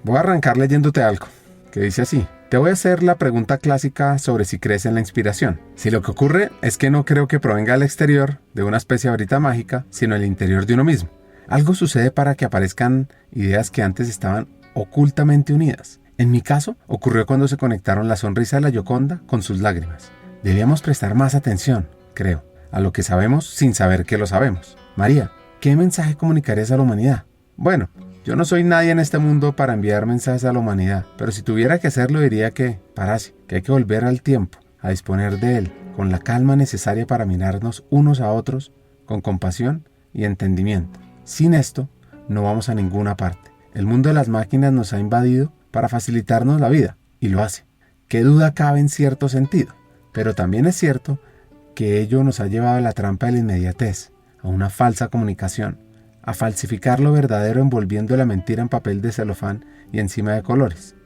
Voy a arrancar leyéndote algo, que dice así. Te voy a hacer la pregunta clásica sobre si crees en la inspiración. Si lo que ocurre es que no creo que provenga del exterior, de una especie de varita mágica, sino del interior de uno mismo. Algo sucede para que aparezcan ideas que antes estaban ocultamente unidas. En mi caso, ocurrió cuando se conectaron la sonrisa de la Gioconda con sus lágrimas. Debíamos prestar más atención, creo, a lo que sabemos sin saber que lo sabemos. María, ¿qué mensaje comunicarías a la humanidad? Bueno, yo no soy nadie en este mundo para enviar mensajes a la humanidad, pero si tuviera que hacerlo diría que parase, que hay que volver al tiempo, a disponer de él, con la calma necesaria para mirarnos unos a otros, con compasión y entendimiento. Sin esto, no vamos a ninguna parte. El mundo de las máquinas nos ha invadido para facilitarnos la vida, y lo hace. Qué duda cabe en cierto sentido, pero también es cierto que ello nos ha llevado a la trampa de la inmediatez, a una falsa comunicación, a falsificar lo verdadero envolviendo la mentira en papel de celofán y encima de colores.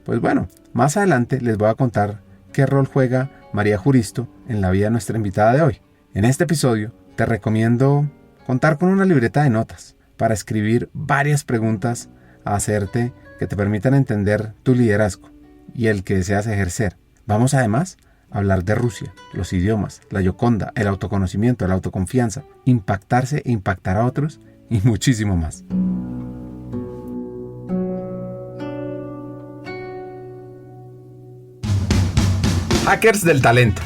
Pues bueno, más adelante les voy a contar qué rol juega María Juristo en la vida de nuestra invitada de hoy. En este episodio te recomiendo contar con una libreta de notas para escribir varias preguntas a hacerte que te permitan entender tu liderazgo y el que deseas ejercer. Vamos además a hablar de Rusia, los idiomas, la Gioconda, el autoconocimiento, la autoconfianza, impactarse e impactar a otros y muchísimo más. Hackers del Talento,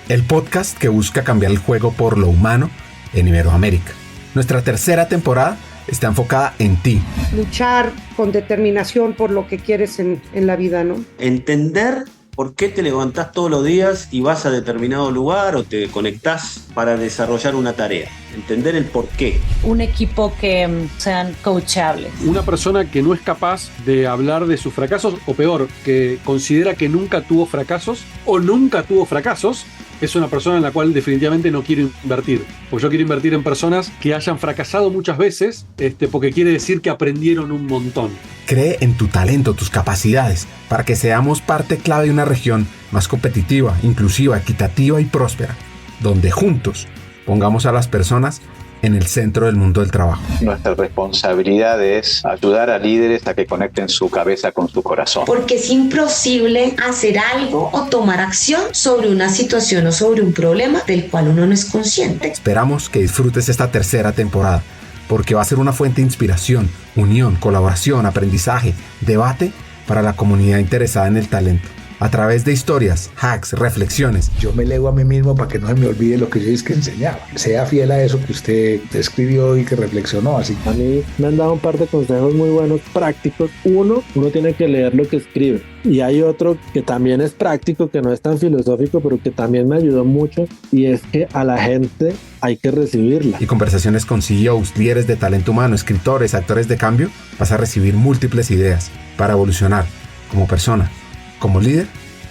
el podcast que busca cambiar el juego por lo humano en Iberoamérica. Nuestra tercera temporada está enfocada en ti. Luchar con determinación por lo que quieres en la vida, ¿no? Entender por qué te levantás todos los días y vas a determinado lugar o te conectás para desarrollar una tarea. Entender el por qué. Un equipo que sean coachables. Una persona que no es capaz de hablar de sus fracasos, o peor, que considera que nunca tuvo fracasos o nunca tuvo fracasos, es una persona en la cual definitivamente no quiero invertir. Pues yo quiero invertir en personas que hayan fracasado muchas veces, porque quiere decir que aprendieron un montón. Cree en tu talento, tus capacidades, para que seamos parte clave de una región más competitiva, inclusiva, equitativa y próspera, donde juntos pongamos a las personas en el centro del mundo del trabajo. Nuestra responsabilidad es ayudar a líderes a que conecten su cabeza con su corazón. Porque es imposible hacer algo o tomar acción sobre una situación o sobre un problema del cual uno no es consciente. Esperamos que disfrutes esta tercera temporada, porque va a ser una fuente de inspiración, unión, colaboración, aprendizaje, debate para la comunidad interesada en el talento. A través de historias, hacks, reflexiones. Yo me leo a mí mismo para que no se me olvide lo que yo es que enseñaba. Sea fiel a eso que usted escribió y que reflexionó. Así. A mí me han dado un par de consejos muy buenos, prácticos. Uno tiene que leer lo que escribe. Y hay otro que también es práctico, que no es tan filosófico, pero que también me ayudó mucho. Y es que a la gente hay que recibirla. Y conversaciones con CEOs, líderes de talento humano, escritores, actores de cambio, vas a recibir múltiples ideas para evolucionar como persona, como líder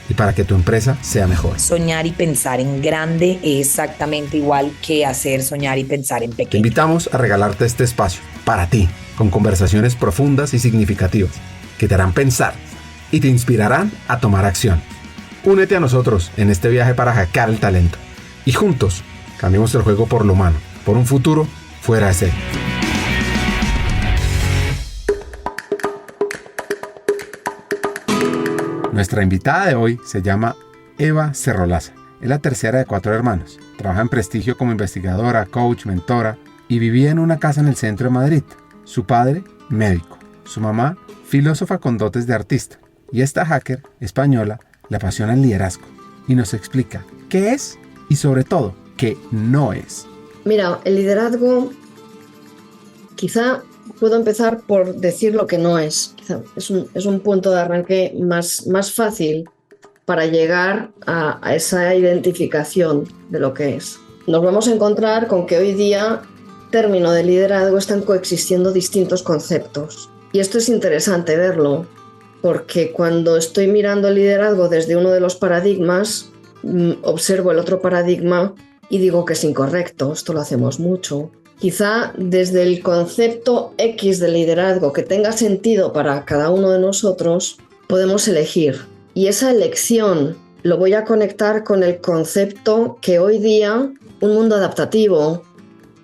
y para que tu empresa sea mejor. Soñar y pensar en grande es exactamente igual que hacer soñar y pensar en pequeño. Te invitamos a regalarte este espacio para ti, con conversaciones profundas y significativas que te harán pensar y te inspirarán a tomar acción. Únete a nosotros en este viaje para hackear el talento y juntos cambiemos el juego por lo humano, por un futuro fuera de serie. Nuestra invitada de hoy se llama Eva Cerrolaza. Es la tercera de 4 hermanos. Trabaja en Prestigio como investigadora, coach, mentora y vivía en una casa en el centro de Madrid. Su padre, médico. Su mamá, filósofa con dotes de artista. Y esta hacker española le apasiona el liderazgo y nos explica qué es y sobre todo qué no es. Mira, el liderazgo, quizá puedo empezar por decir lo que no es. Quizá es un punto de arranque más fácil para llegar a esa identificación de lo que es. Nos vamos a encontrar con que hoy día, término de liderazgo, están coexistiendo distintos conceptos. Y esto es interesante verlo, porque cuando estoy mirando el liderazgo desde uno de los paradigmas, observo el otro paradigma y digo que es incorrecto, esto lo hacemos mucho. Quizá desde el concepto X de liderazgo que tenga sentido para cada uno de nosotros, podemos elegir. Y esa elección lo voy a conectar con el concepto que hoy día un mundo adaptativo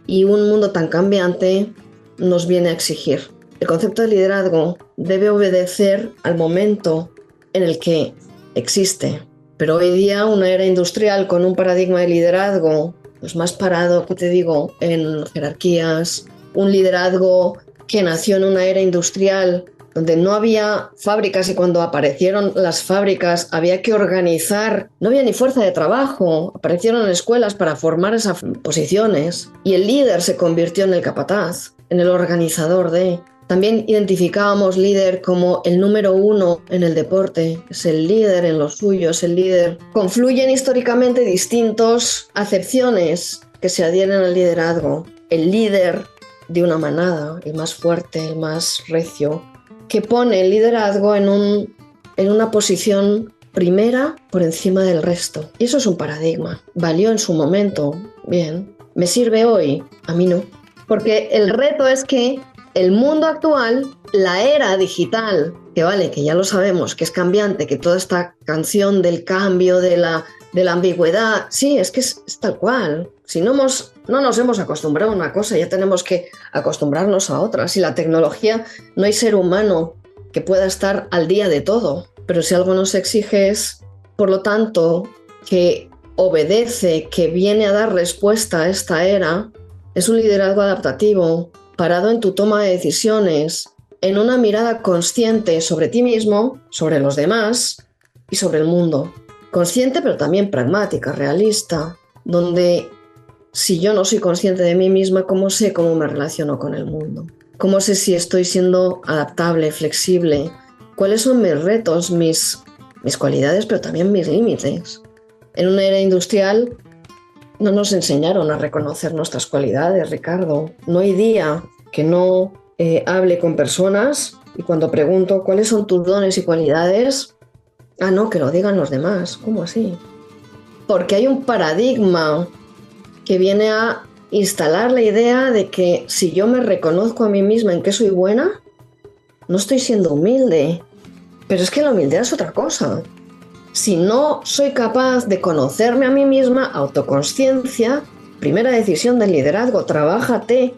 y un mundo tan cambiante nos viene a exigir. el concepto de liderazgo debe obedecer al momento en el que existe. Pero hoy día una era industrial con un paradigma de liderazgo pues más parado, ¿qué te digo?, en jerarquías, un liderazgo que nació en una era industrial donde no había fábricas y cuando aparecieron las fábricas había que organizar, no había ni fuerza de trabajo, aparecieron escuelas para formar esas posiciones y el líder se convirtió en el capataz, en el organizador de... También identificábamos líder como el número uno en el deporte, es el líder en lo suyo, es el líder. Confluyen históricamente distintas acepciones que se adhieren al liderazgo. El líder de una manada, el más fuerte, el más recio, que pone el liderazgo en una posición primera por encima del resto. Y eso es un paradigma. Valió en su momento, bien. ¿Me sirve hoy? A mí no. Porque el reto es que el mundo actual, la era digital, que vale, que ya lo sabemos, que es cambiante, que toda esta canción del cambio, de la ambigüedad, sí, es que es tal cual. Si no nos hemos acostumbrado a una cosa, ya tenemos que acostumbrarnos a otra. Si la tecnología, no hay ser humano que pueda estar al día de todo, pero si algo nos exige es, por lo tanto, que obedece, que viene a dar respuesta a esta era, es un liderazgo adaptativo, parado en tu toma de decisiones, en una mirada consciente sobre ti mismo, sobre los demás y sobre el mundo. Consciente pero también pragmática, realista, donde si yo no soy consciente de mí misma, ¿cómo sé cómo me relaciono con el mundo? ¿Cómo sé si estoy siendo adaptable, flexible? ¿Cuáles son mis retos, mis cualidades, pero también mis límites? En una era industrial no nos enseñaron a reconocer nuestras cualidades, Ricardo. No hay día que no hable con personas y cuando pregunto cuáles son tus dones y cualidades, no, que lo digan los demás. ¿Cómo así? Porque hay un paradigma que viene a instalar la idea de que si yo me reconozco a mí misma en que soy buena, no estoy siendo humilde. Pero es que la humildad es otra cosa. Si no soy capaz de conocerme a mí misma, autoconsciencia, primera decisión del liderazgo, trabájate,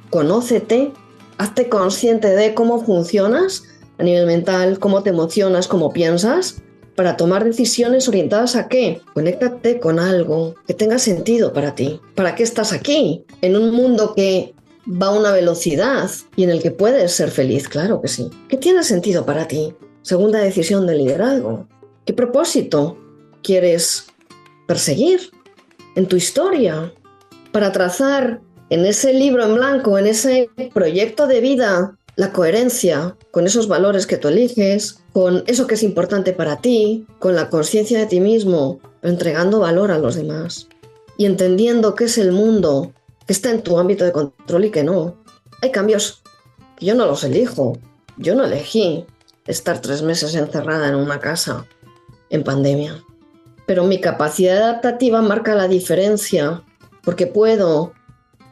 conócete, hazte consciente de cómo funcionas a nivel mental, cómo te emocionas, cómo piensas, para tomar decisiones orientadas a qué. Conéctate con algo que tenga sentido para ti. ¿Para qué estás aquí? En un mundo que va a una velocidad y en el que puedes ser feliz, claro que sí. ¿Qué tiene sentido para ti? Segunda decisión del liderazgo. ¿Qué propósito quieres perseguir en tu historia para trazar en ese libro en blanco, en ese proyecto de vida, la coherencia con esos valores que tú eliges, con eso que es importante para ti, con la conciencia de ti mismo, pero entregando valor a los demás y entendiendo qué es el mundo que está en tu ámbito de control y que no? Hay cambios que yo no los elijo. Yo no elegí estar 3 meses encerrada en una casa en pandemia. Pero mi capacidad adaptativa marca la diferencia, porque puedo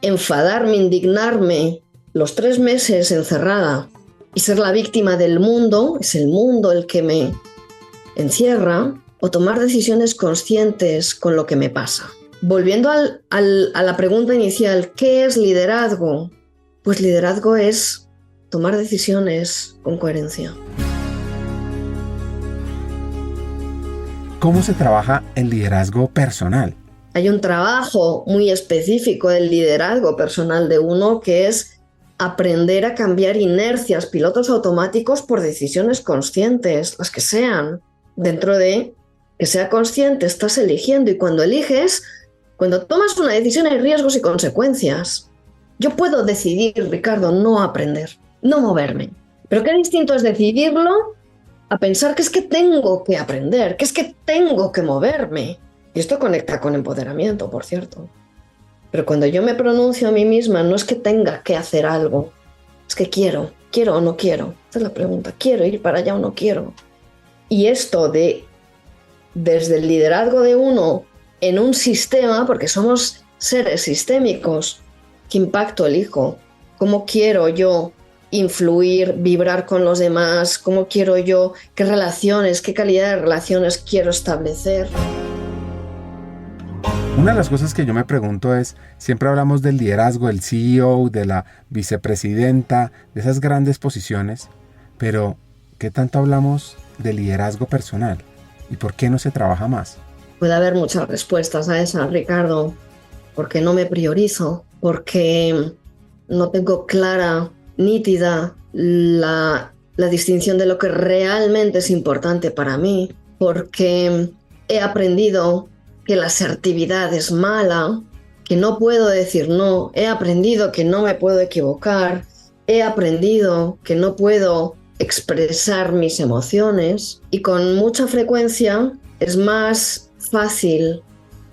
enfadarme, indignarme los 3 meses encerrada y ser la víctima del mundo, es el mundo el que me encierra, o tomar decisiones conscientes con lo que me pasa. Volviendo a la pregunta inicial, ¿qué es liderazgo? Pues liderazgo es tomar decisiones con coherencia. ¿Cómo se trabaja el liderazgo personal? Hay un trabajo muy específico del liderazgo personal de uno que es aprender a cambiar inercias, pilotos automáticos por decisiones conscientes, las que sean. Dentro de que sea consciente estás eligiendo y cuando eliges, cuando tomas una decisión hay riesgos y consecuencias. Yo puedo decidir, Ricardo, no aprender, no moverme. Pero qué distinto es decidirlo a pensar que es que tengo que aprender, que es que tengo que moverme. Y esto conecta con empoderamiento, por cierto. Pero cuando yo me pronuncio a mí misma, no es que tenga que hacer algo, es que quiero o no quiero. Esa es la pregunta, ¿quiero ir para allá o no quiero? Y esto desde el liderazgo de uno en un sistema, porque somos seres sistémicos, ¿qué impacto elijo? ¿Cómo quiero yo influir, vibrar con los demás? ¿Cómo quiero yo? ¿Qué relaciones, qué calidad de relaciones quiero establecer? Una de las cosas que yo me pregunto es, siempre hablamos del liderazgo, del CEO, de la vicepresidenta, de esas grandes posiciones, pero ¿qué tanto hablamos de liderazgo personal? ¿Y por qué no se trabaja más? Puede haber muchas respuestas a esa, Ricardo. Porque no me priorizo, porque no tengo clara, nítida la distinción de lo que realmente es importante para mí, porque he aprendido que la asertividad es mala, que no puedo decir no, he aprendido que no me puedo equivocar, he aprendido que no puedo expresar mis emociones y con mucha frecuencia es más fácil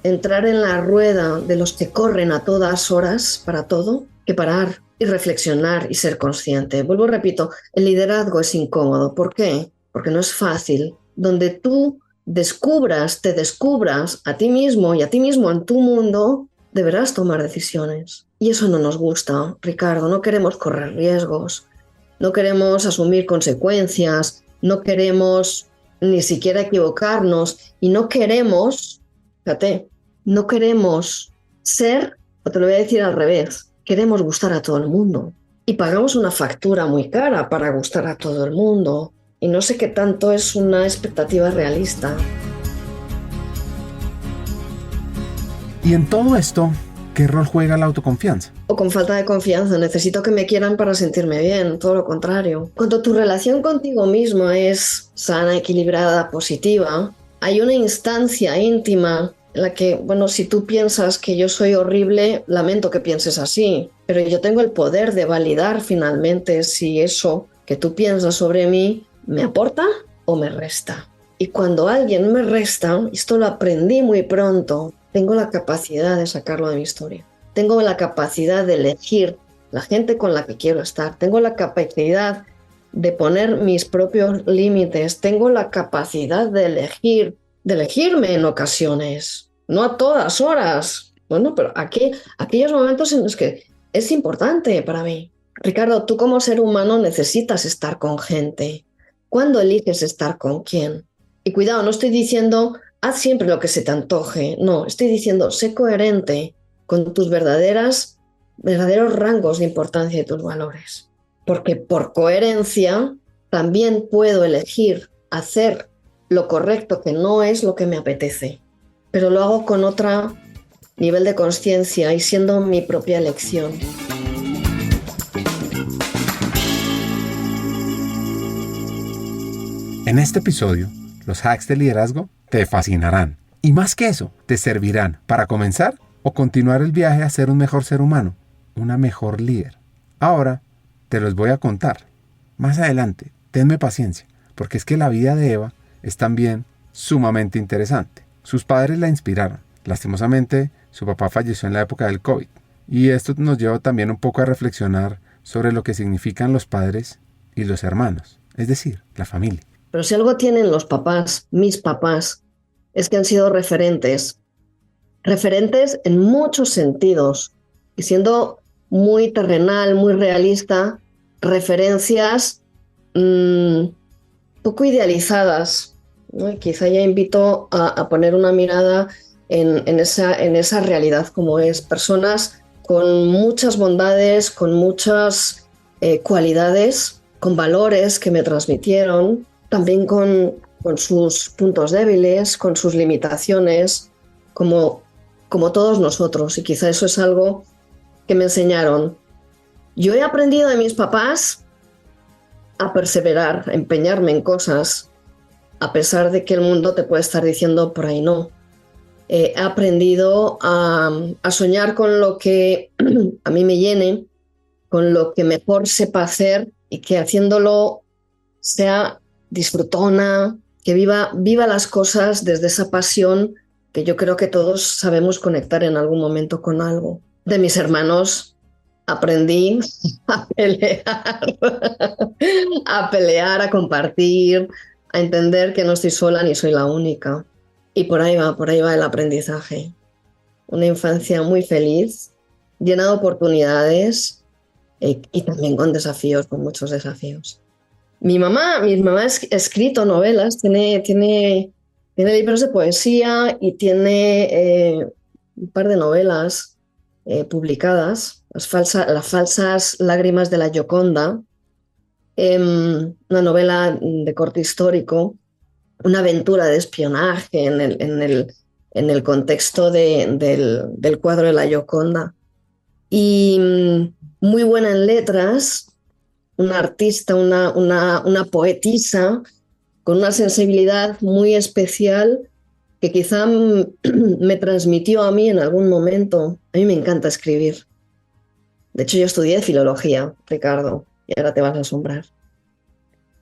entrar en la rueda de los que corren a todas horas para todo que parar y reflexionar y ser consciente. Vuelvo, repito, el liderazgo es incómodo. ¿Por qué? Porque no es fácil. Donde tú te descubras a ti mismo y a ti mismo en tu mundo, deberás tomar decisiones. Y eso no nos gusta, Ricardo. No queremos correr riesgos, no queremos asumir consecuencias, no queremos ni siquiera equivocarnos y no queremos, fíjate, no queremos ser, o te lo voy a decir al revés, queremos gustar a todo el mundo. Y pagamos una factura muy cara para gustar a todo el mundo. Y no sé qué tanto es una expectativa realista. Y en todo esto, ¿qué rol juega la autoconfianza? O con falta de confianza, necesito que me quieran para sentirme bien, todo lo contrario. Cuando tu relación contigo mismo es sana, equilibrada, positiva, hay una instancia íntima en la que, bueno, si tú piensas que yo soy horrible, lamento que pienses así, pero yo tengo el poder de validar finalmente si eso que tú piensas sobre mí me aporta o me resta. Y cuando alguien me resta, esto lo aprendí muy pronto, tengo la capacidad de sacarlo de mi historia. Tengo la capacidad de elegir la gente con la que quiero estar. Tengo la capacidad de poner mis propios límites. Tengo la capacidad de elegirme en ocasiones. No a todas horas. Bueno, pero aquellos momentos en los que es importante para mí. Ricardo, tú como ser humano necesitas estar con gente. ¿Cuándo eliges estar con quién? Y cuidado, no estoy diciendo haz siempre lo que se te antoje. No, estoy diciendo sé coherente con tus verdaderos rangos de importancia y tus valores. Porque por coherencia también puedo elegir hacer lo correcto que no es lo que me apetece. Pero lo hago con otro nivel de conciencia y siendo mi propia elección. En este episodio, los hacks de liderazgo te fascinarán. Y más que eso, te servirán para comenzar o continuar el viaje a ser un mejor ser humano, una mejor líder. Ahora te los voy a contar. Más adelante, tenme paciencia, porque es que la vida de Eva es también sumamente interesante. Sus padres la inspiraron. Lastimosamente, su papá falleció en la época del COVID. Y esto nos lleva también un poco a reflexionar sobre lo que significan los padres y los hermanos, es decir, la familia. Pero si algo tienen los papás, mis papás, es que han sido referentes en muchos sentidos, y siendo muy terrenal, muy realista, referencias poco idealizadas, ¿no? Quizá ya invito a poner una mirada en esa realidad como es. Personas con muchas bondades, con muchas cualidades, con valores que me transmitieron, también con sus puntos débiles, con sus limitaciones, como todos nosotros. Y quizá eso es algo que me enseñaron. Yo he aprendido de mis papás a perseverar, a empeñarme en cosas, a pesar de que el mundo te puede estar diciendo por ahí no. He aprendido a soñar con lo que a mí me llene, con lo que mejor sepa hacer y que haciéndolo sea disfrutona, que viva las cosas desde esa pasión que yo creo que todos sabemos conectar en algún momento con algo. De mis hermanos aprendí a pelear, a compartir, a entender que no estoy sola ni soy la única. Y por ahí va el aprendizaje. Una infancia muy feliz, llena de oportunidades y también con desafíos, con muchos desafíos. Mi mamá ha escrito novelas, tiene libros de poesía y tiene un par de novelas publicadas, las falsas lágrimas de la Gioconda, una novela de corte histórico, una aventura de espionaje en el contexto del cuadro de la Gioconda. Y muy buena en letras, una artista, una poetisa con una sensibilidad muy especial que quizá me transmitió a mí en algún momento. A mí me encanta escribir. De hecho, yo estudié filología, Ricardo, y ahora te vas a asombrar.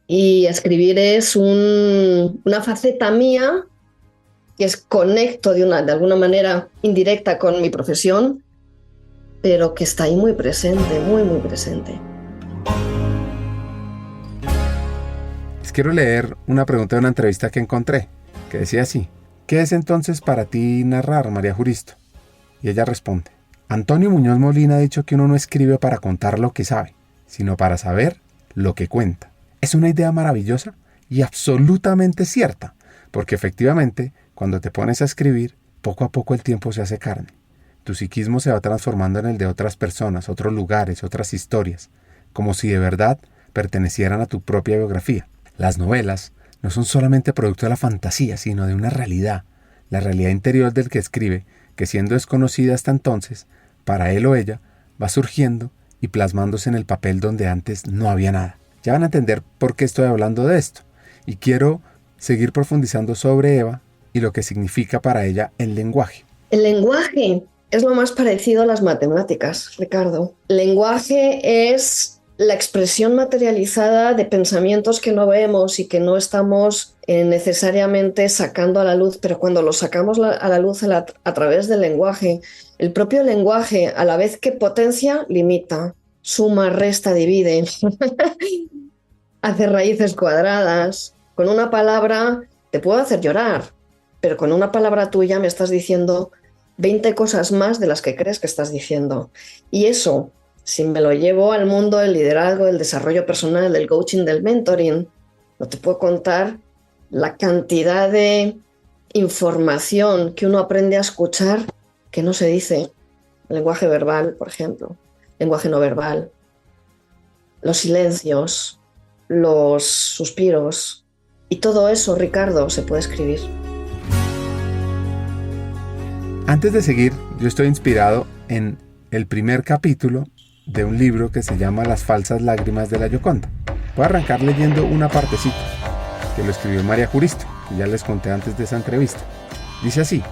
Y escribir es una faceta mía que conecto de alguna manera indirecta con mi profesión, pero que está ahí muy presente, muy, muy presente. Les quiero leer una pregunta de una entrevista que encontré, que decía así: ¿qué es entonces para ti narrar, María Juristo? Y ella responde: Antonio Muñoz Molina ha dicho que uno no escribe para contar lo que sabe, sino para saber lo que cuenta. Es una idea maravillosa y absolutamente cierta, porque efectivamente, cuando te pones a escribir, poco a poco el tiempo se hace carne. Tu psiquismo se va transformando en el de otras personas, otros lugares, otras historias, como si de verdad pertenecieran a tu propia biografía. Las novelas no son solamente producto de la fantasía, sino de una realidad, la realidad interior del que escribe, que siendo desconocida hasta entonces, para él o ella, va surgiendo y plasmándose en el papel donde antes no había nada. Ya van a entender por qué estoy hablando de esto, y quiero seguir profundizando sobre Eva y lo que significa para ella el lenguaje. El lenguaje es lo más parecido a las matemáticas, Ricardo. El lenguaje es la expresión materializada de pensamientos que no vemos y que no estamos necesariamente sacando a la luz, pero cuando los sacamos a la luz a través del lenguaje, el propio lenguaje, a la vez que potencia, limita, suma, resta, divide, hace raíces cuadradas. Con una palabra te puedo hacer llorar, pero con una palabra tuya me estás diciendo 20 cosas más de las que crees que estás diciendo. Y eso, si me lo llevo al mundo del liderazgo, del desarrollo personal, del coaching, del mentoring, no te puedo contar la cantidad de información que uno aprende a escuchar que no se dice. El lenguaje verbal, por ejemplo, lenguaje no verbal, los silencios, los suspiros, y todo eso, Ricardo, se puede escribir. Antes de seguir, yo estoy inspirado en el primer capítulo de un libro que se llama Las falsas lágrimas de la Gioconda. Voy a arrancar leyendo una partecita que lo escribió María Juristo, que ya les conté antes de esa entrevista. Dice así: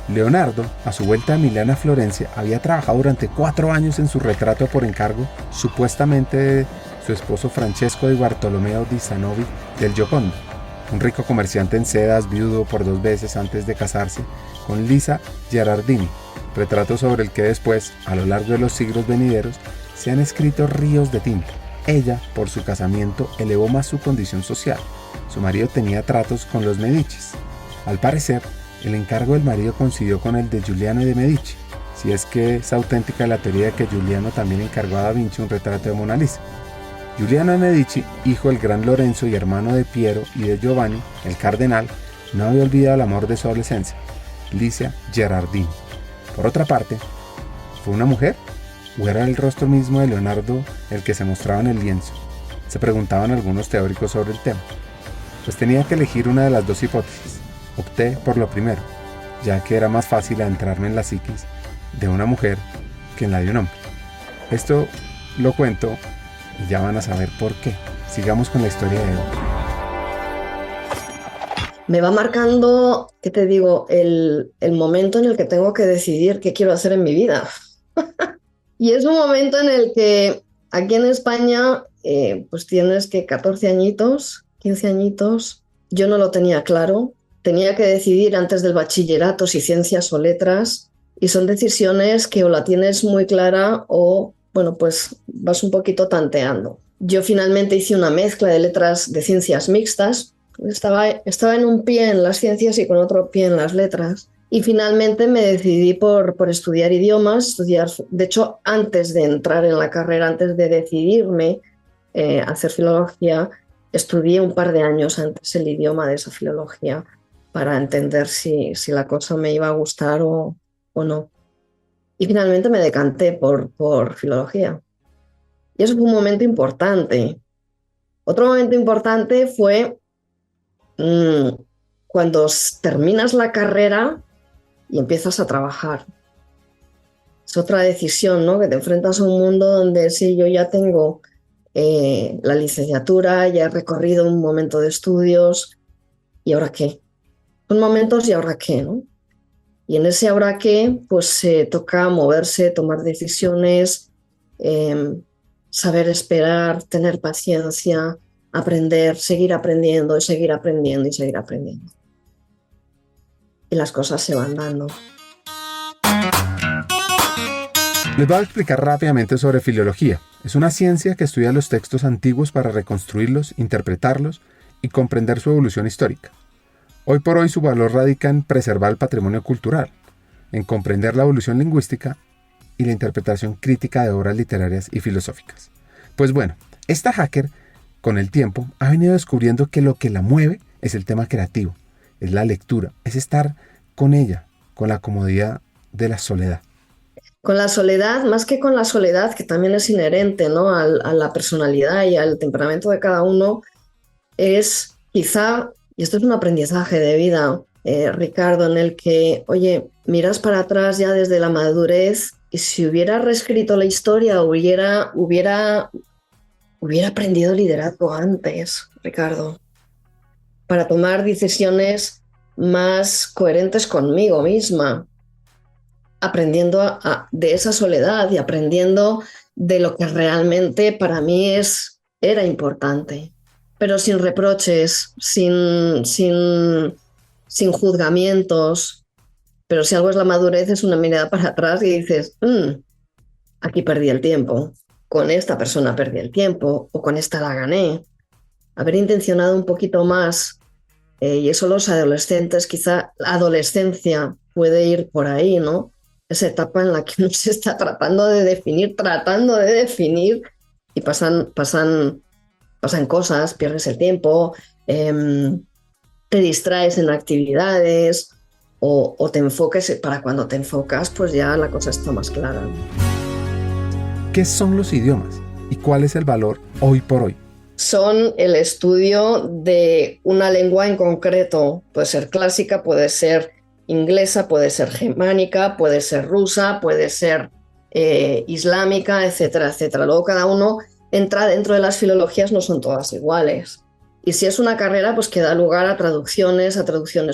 Leonardo, a su vuelta a Milán a Florencia, había trabajado durante 4 años en su retrato por encargo, supuestamente de su esposo Francesco di Bartolomeo di Zanobi del Gioconda, un rico comerciante en sedas, viudo por 2 veces antes de casarse con Lisa Gherardini, retrato sobre el que después, a lo largo de los siglos venideros, se han escrito ríos de tinta. Ella, por su casamiento, elevó más su condición social. Su marido tenía tratos con los Medicis. Al parecer, el encargo del marido coincidió con el de Giuliano de Medici, si es que es auténtica la teoría de que Giuliano también encargó a Da Vinci un retrato de Mona Lisa. Giuliano de Medici, hijo del gran Lorenzo y hermano de Piero y de Giovanni, el cardenal, no había olvidado el amor de su adolescencia, Lisa Gherardini. Por otra parte, ¿fue una mujer? ¿O era el rostro mismo de Leonardo el que se mostraba en el lienzo? Se preguntaban algunos teóricos sobre el tema. Pues tenía que elegir una de las dos hipótesis. Opté por lo primero, ya que era más fácil adentrarme en la psiquis de una mujer que en la de un hombre. Esto lo cuento y ya van a saber por qué. Sigamos con la historia de Eva. Me va marcando, ¿qué te digo?, el momento en el que tengo que decidir qué quiero hacer en mi vida. Y es un momento en el que aquí en España, pues tienes que 14 añitos, 15 añitos, yo no lo tenía claro. Tenía que decidir antes del bachillerato si ciencias o letras, y son decisiones que o la tienes muy clara o, bueno, pues vas un poquito tanteando. Yo finalmente hice una mezcla de letras de ciencias mixtas. Estaba en un pie en las ciencias y con otro pie en las letras. Y finalmente me decidí por estudiar idiomas. De hecho, antes de entrar en la carrera, antes de decidirme a hacer filología, estudié un par de años antes el idioma de esa filología para entender si la cosa me iba a gustar o o no. Y finalmente me decanté por filología. Y eso fue un momento importante. Otro momento importante fue cuando terminas la carrera y empiezas a trabajar. Es otra decisión, ¿no? Que te enfrentas a un mundo donde sí, yo ya tengo la licenciatura, ya he recorrido un momento de estudios, ¿y ahora qué? Son momentos y ahora qué, ¿no? Y en ese ahora qué, pues se toca moverse, tomar decisiones, saber esperar, tener paciencia, aprender, seguir aprendiendo y seguir aprendiendo y seguir aprendiendo. Y las cosas se van dando. Les voy a explicar rápidamente sobre filología. Es una ciencia que estudia los textos antiguos para reconstruirlos, interpretarlos y comprender su evolución histórica. Hoy por hoy su valor radica en preservar el patrimonio cultural, en comprender la evolución lingüística y la interpretación crítica de obras literarias y filosóficas. Pues bueno, esta hacker, con el tiempo, ha venido descubriendo que lo que la mueve es el tema creativo, es la lectura, es estar con ella, con la comodidad de la soledad. Con la soledad, más que con la soledad, que también es inherente, ¿no? a la personalidad y al temperamento de cada uno, es quizá, y esto es un aprendizaje de vida, Ricardo, en el que, oye, miras para atrás ya desde la madurez y si hubiera reescrito la historia, hubiera aprendido liderazgo antes, Ricardo, para tomar decisiones más coherentes conmigo misma, aprendiendo de esa soledad y aprendiendo de lo que realmente para mí era importante, pero sin reproches, sin juzgamientos. Pero si algo es la madurez, es una mirada para atrás y dices, aquí perdí el tiempo, con esta persona perdí el tiempo, o con esta la gané. Haber intencionado un poquito más, y eso los adolescentes, quizá la adolescencia puede ir por ahí, ¿no? Esa etapa en la que uno se está tratando de definir, y pasan cosas, pierdes el tiempo, te distraes en actividades o te enfoques, para cuando te enfocas, pues ya la cosa está más clara. ¿Qué son los idiomas y cuál es el valor hoy por hoy? Son el estudio de una lengua en concreto, puede ser clásica, puede ser inglesa, puede ser germánica, puede ser rusa, puede ser islámica, etcétera, etcétera. Luego cada uno entra dentro de las filologías, no son todas iguales. Y si es una carrera, pues que da lugar a traducciones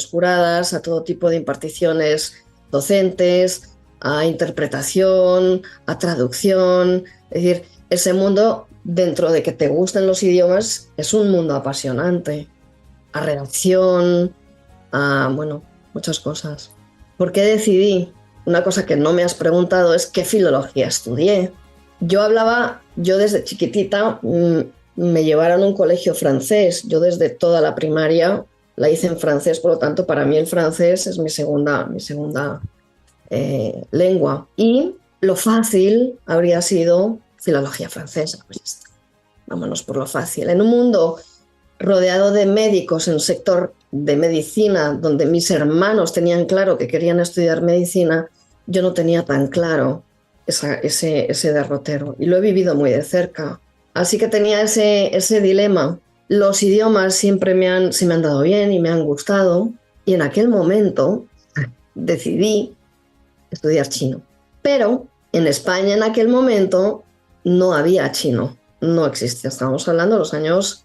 juradas, a todo tipo de imparticiones docentes, a interpretación, a traducción. Es decir, ese mundo, dentro de que te gusten los idiomas, es un mundo apasionante. A redacción, a, muchas cosas. ¿Por qué decidí? Una cosa que no me has preguntado es qué filología estudié. Yo desde chiquitita, me llevaron a un colegio francés. Yo desde toda la primaria la hice en francés, por lo tanto para mí el francés es mi segunda lengua. Y lo fácil habría sido filología francesa. Pues ya está. Vámonos por lo fácil. En un mundo rodeado de médicos, en un sector de medicina, donde mis hermanos tenían claro que querían estudiar medicina, yo no tenía tan claro ese derrotero. Y lo he vivido muy de cerca. Así que tenía ese dilema. Los idiomas siempre se me han dado bien y me han gustado. Y en aquel momento decidí estudiar chino. Pero en España en aquel momento no había chino. No existía. Estábamos hablando de los años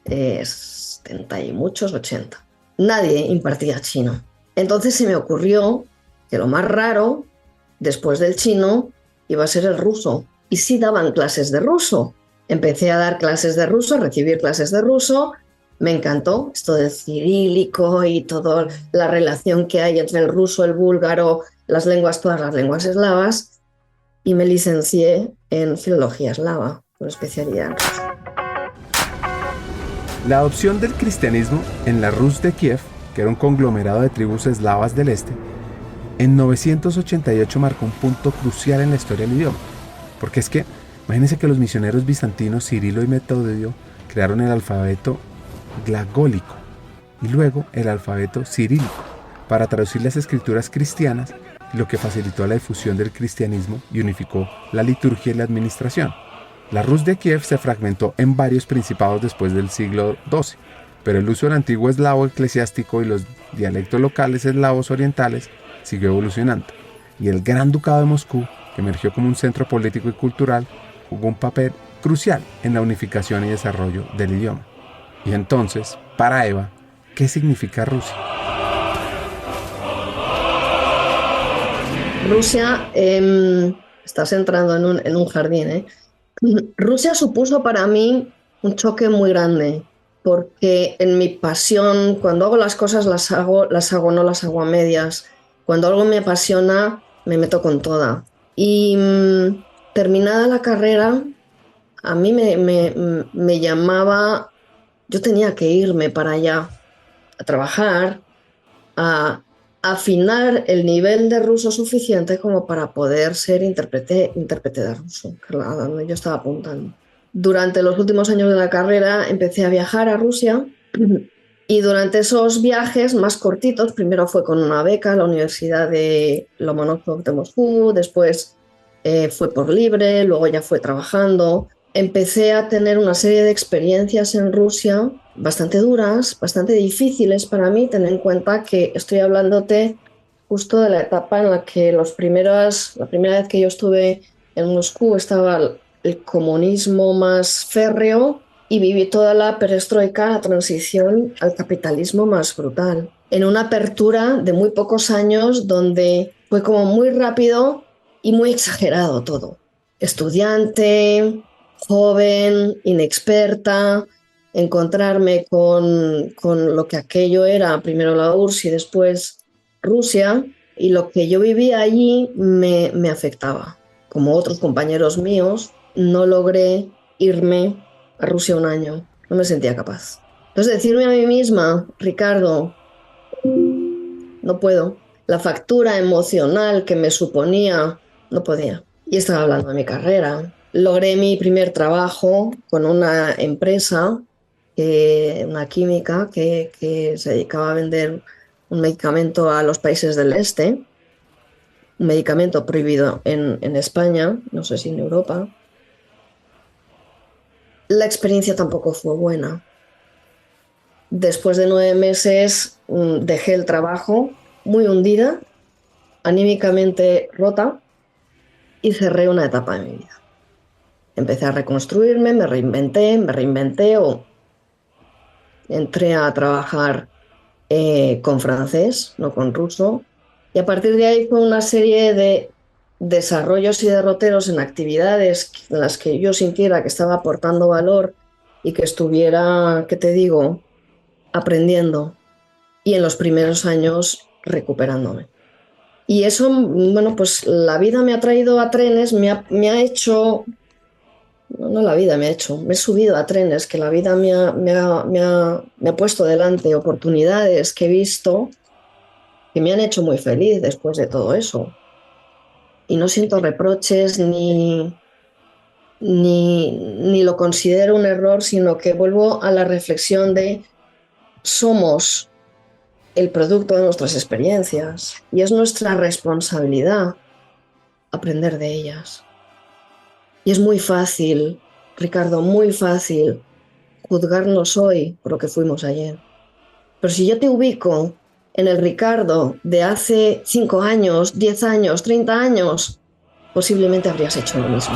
70 y muchos, 80. Nadie impartía chino. Entonces se me ocurrió que lo más raro, después del chino, iba a ser el ruso. Y sí daban clases de ruso. Empecé a dar clases de ruso, a recibir clases de ruso. Me encantó esto del cirílico y toda la relación que hay entre el ruso, el búlgaro, todas las lenguas eslavas. Y me licencié en filología eslava, por especialidad. La adopción del cristianismo en la Rus de Kiev, que era un conglomerado de tribus eslavas del este, en 988 marcó un punto crucial en la historia del idioma. Porque es que, imagínense que los misioneros bizantinos Cirilo y Metodio crearon el alfabeto glagólico y luego el alfabeto cirílico para traducir las escrituras cristianas lo que facilitó la difusión del cristianismo y unificó la liturgia y la administración. La Rus de Kiev se fragmentó en varios principados después del siglo XII, pero el uso del antiguo eslavo eclesiástico y los dialectos locales eslavos orientales siguió evolucionando, y el Gran Ducado de Moscú, que emergió como un centro político y cultural, jugó un papel crucial en la unificación y desarrollo del idioma. Y entonces, para Eva, ¿qué significa Rusia? Rusia, estás entrando en un jardín, Rusia supuso para mí un choque muy grande, porque en mi pasión, cuando hago las cosas no las hago a medias. Cuando algo me apasiona, me meto con toda. Y terminada la carrera, a mí me llamaba, yo tenía que irme para allá a trabajar, a afinar el nivel de ruso suficiente como para poder ser intérprete de ruso, que era donde yo estaba apuntando. Durante los últimos años de la carrera empecé a viajar a Rusia y durante esos viajes más cortitos, primero fue con una beca a la Universidad de Lomonosov de Moscú, después fue por libre, luego ya fue trabajando. Empecé a tener una serie de experiencias en Rusia bastante duras, bastante difíciles para mí. Ten en cuenta que estoy hablándote justo de la etapa en la que la primera vez que yo estuve en Moscú estaba el comunismo más férreo y viví toda la perestroika, la transición al capitalismo más brutal. En una apertura de muy pocos años donde fue como muy rápido y muy exagerado todo. Estudiante, joven, inexperta, encontrarme con lo que aquello era, primero la URSS y después Rusia, y lo que yo vivía allí me afectaba. Como otros compañeros míos, no logré irme a Rusia un año, no me sentía capaz. Entonces decirme a mí misma, Ricardo, no puedo, la factura emocional que me suponía, no podía. Y estaba hablando de mi carrera. Logré mi primer trabajo con una empresa, una química, que se dedicaba a vender un medicamento a los países del este, un medicamento prohibido en España, no sé si en Europa. La experiencia tampoco fue buena. Después de 9 meses dejé el trabajo muy hundida, anímicamente rota, y cerré una etapa de mi vida. Empecé a reconstruirme, me reinventé o entré a trabajar con francés, no con ruso, y a partir de ahí fue una serie de desarrollos y derroteros en actividades en las que yo sintiera que estaba aportando valor y que estuviera, ¿qué te digo?, aprendiendo, y en los primeros años recuperándome. Y eso, bueno, pues la vida me ha traído a trenes, me ha hecho... No la vida me ha hecho, me he subido a trenes que la vida me ha puesto delante, oportunidades que he visto que me han hecho muy feliz después de todo eso. Y no siento reproches ni lo considero un error, sino que vuelvo a la reflexión de somos el producto de nuestras experiencias y es nuestra responsabilidad aprender de ellas. Y es muy fácil, Ricardo, muy fácil juzgarnos hoy por lo que fuimos ayer. Pero si yo te ubico en el Ricardo de hace 5 años, 10 años, 30 años, posiblemente habrías hecho lo mismo.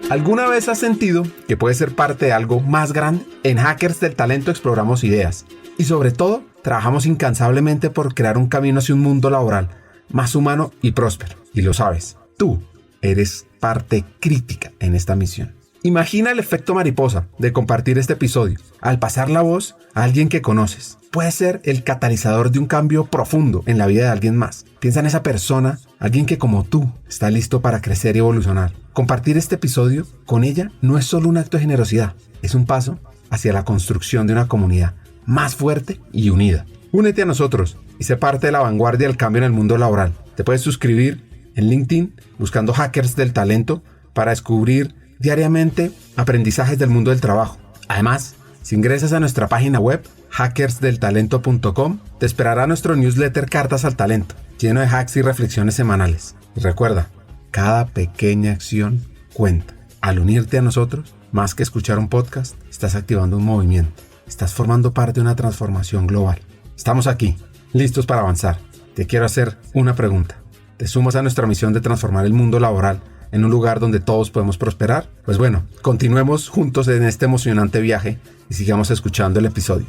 ¿Alguna vez has sentido que puedes ser parte de algo más grande? En Hackers del Talento exploramos ideas y sobre todo trabajamos incansablemente por crear un camino hacia un mundo laboral más humano y próspero. Y lo sabes, tú eres parte crítica en esta misión. Imagina el efecto mariposa de compartir este episodio. Al pasar la voz a alguien que conoces, puede ser el catalizador de un cambio profundo en la vida de alguien más. Piensa en esa persona, alguien que como tú está listo para crecer y evolucionar. Compartir este episodio con ella no es solo un acto de generosidad, es un paso hacia la construcción de una comunidad más fuerte y unida. Únete a nosotros y sé parte de la vanguardia del cambio en el mundo laboral. Te puedes suscribir en LinkedIn buscando Hackers del Talento para descubrir diariamente aprendizajes del mundo del trabajo. Además, si ingresas a nuestra página web hackersdeltalento.com, te esperará nuestro newsletter Cartas al Talento, lleno de hacks y reflexiones semanales. Y recuerda, cada pequeña acción cuenta. Al unirte a nosotros, más que escuchar un podcast, estás activando un movimiento. Estás formando parte de una transformación global. Estamos aquí, listos para avanzar. Te quiero hacer una pregunta. ¿Te sumas a nuestra misión de transformar el mundo laboral en un lugar donde todos podemos prosperar? Pues bueno, continuemos juntos en este emocionante viaje y sigamos escuchando el episodio.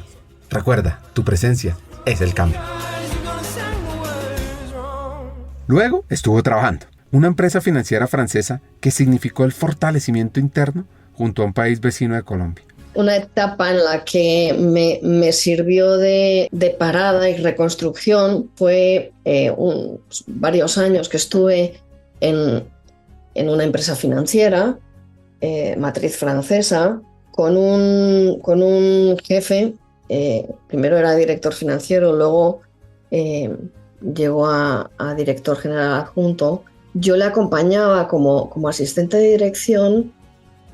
Recuerda, tu presencia es el cambio. Luego estuvo trabajando en una empresa financiera francesa que significó el fortalecimiento interno junto a un país vecino de Colombia. Una etapa en la que me sirvió de parada y reconstrucción fue varios años que estuve en una empresa financiera, matriz francesa, con un jefe, primero era director financiero, luego llegó a director general adjunto. Yo le acompañaba como asistente de dirección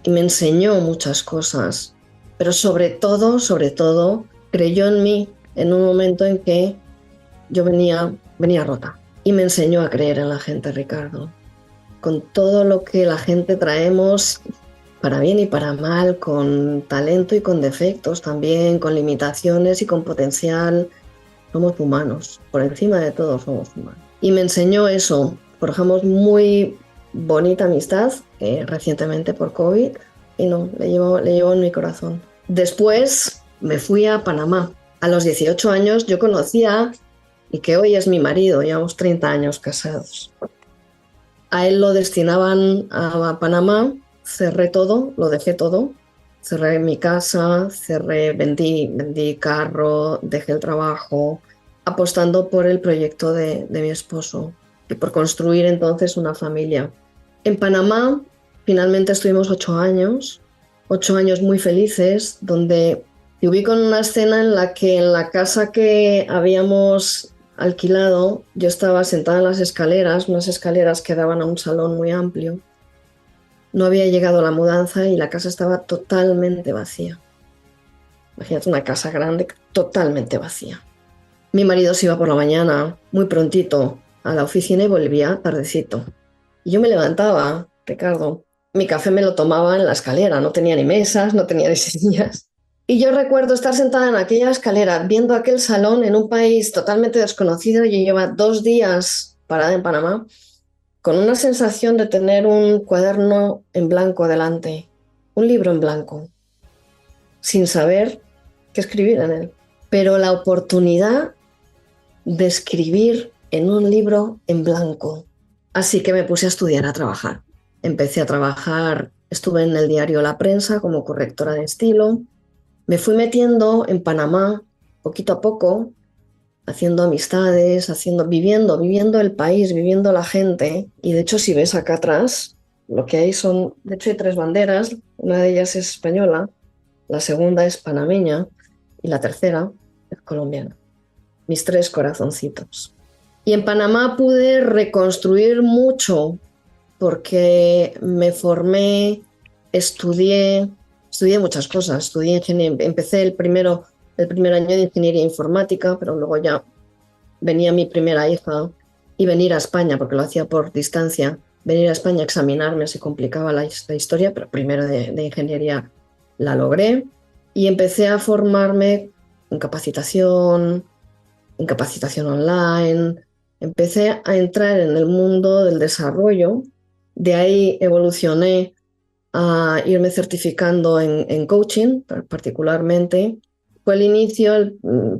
y me enseñó muchas cosas, pero sobre todo, creyó en mí en un momento en que yo venía rota y me enseñó a creer en la gente, Ricardo. Con todo lo que la gente traemos, para bien y para mal, con talento y con defectos también, con limitaciones y con potencial, somos humanos, por encima de todo somos humanos. Y me enseñó eso, forjamos muy bonita amistad, recientemente por COVID, y no, le llevo en mi corazón. Después me fui a Panamá. A los 18 años yo conocía, y que hoy es mi marido, llevamos 30 años casados. A él lo destinaban a Panamá, cerré todo, lo dejé todo, cerré mi casa, vendí carro, dejé el trabajo, apostando por el proyecto de mi esposo y por construir entonces una familia. En Panamá finalmente estuvimos 8 años muy felices, donde te ubico en una escena en la que en la casa que habíamos alquilado, yo estaba sentada en las escaleras, unas escaleras que daban a un salón muy amplio. No había llegado la mudanza y la casa estaba totalmente vacía. Imagínate una casa grande totalmente vacía. Mi marido se iba por la mañana, muy prontito, a la oficina y volvía tardecito. Y yo me levantaba, Ricardo, mi café me lo tomaba en la escalera, no tenía ni mesas, no tenía ni sillas. Y yo recuerdo estar sentada en aquella escalera, viendo aquel salón en un país totalmente desconocido. Yo llevaba 2 días parada en Panamá, con una sensación de tener un cuaderno en blanco delante, un libro en blanco, sin saber qué escribir en él. Pero la oportunidad de escribir en un libro en blanco. Así que me puse a estudiar, a trabajar. Empecé a trabajar, estuve en el diario La Prensa como correctora de estilo. Me fui metiendo en Panamá poquito a poco, haciendo amistades, viviendo el país, viviendo la gente. Y de hecho, si ves acá atrás, lo que hay son, de hecho hay 3 banderas, una de ellas es española, la segunda es panameña y la tercera es colombiana. Mis 3 corazoncitos. Y en Panamá pude reconstruir mucho porque me formé, estudié muchas cosas. Estudié ingeniería, empecé el primer año de ingeniería informática, pero luego ya venía mi primera hija y venir a España, porque lo hacía por distancia, venir a España a examinarme se complicaba la historia, pero primero de ingeniería la logré y empecé a formarme en capacitación online, empecé a entrar en el mundo del desarrollo, de ahí evolucioné a irme certificando en coaching, particularmente.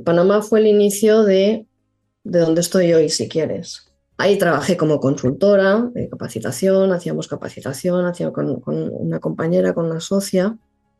Panamá fue el inicio de donde estoy hoy, si quieres. Ahí trabajé como consultora de capacitación, hacíamos capacitación, hacía con una compañera, con una socia.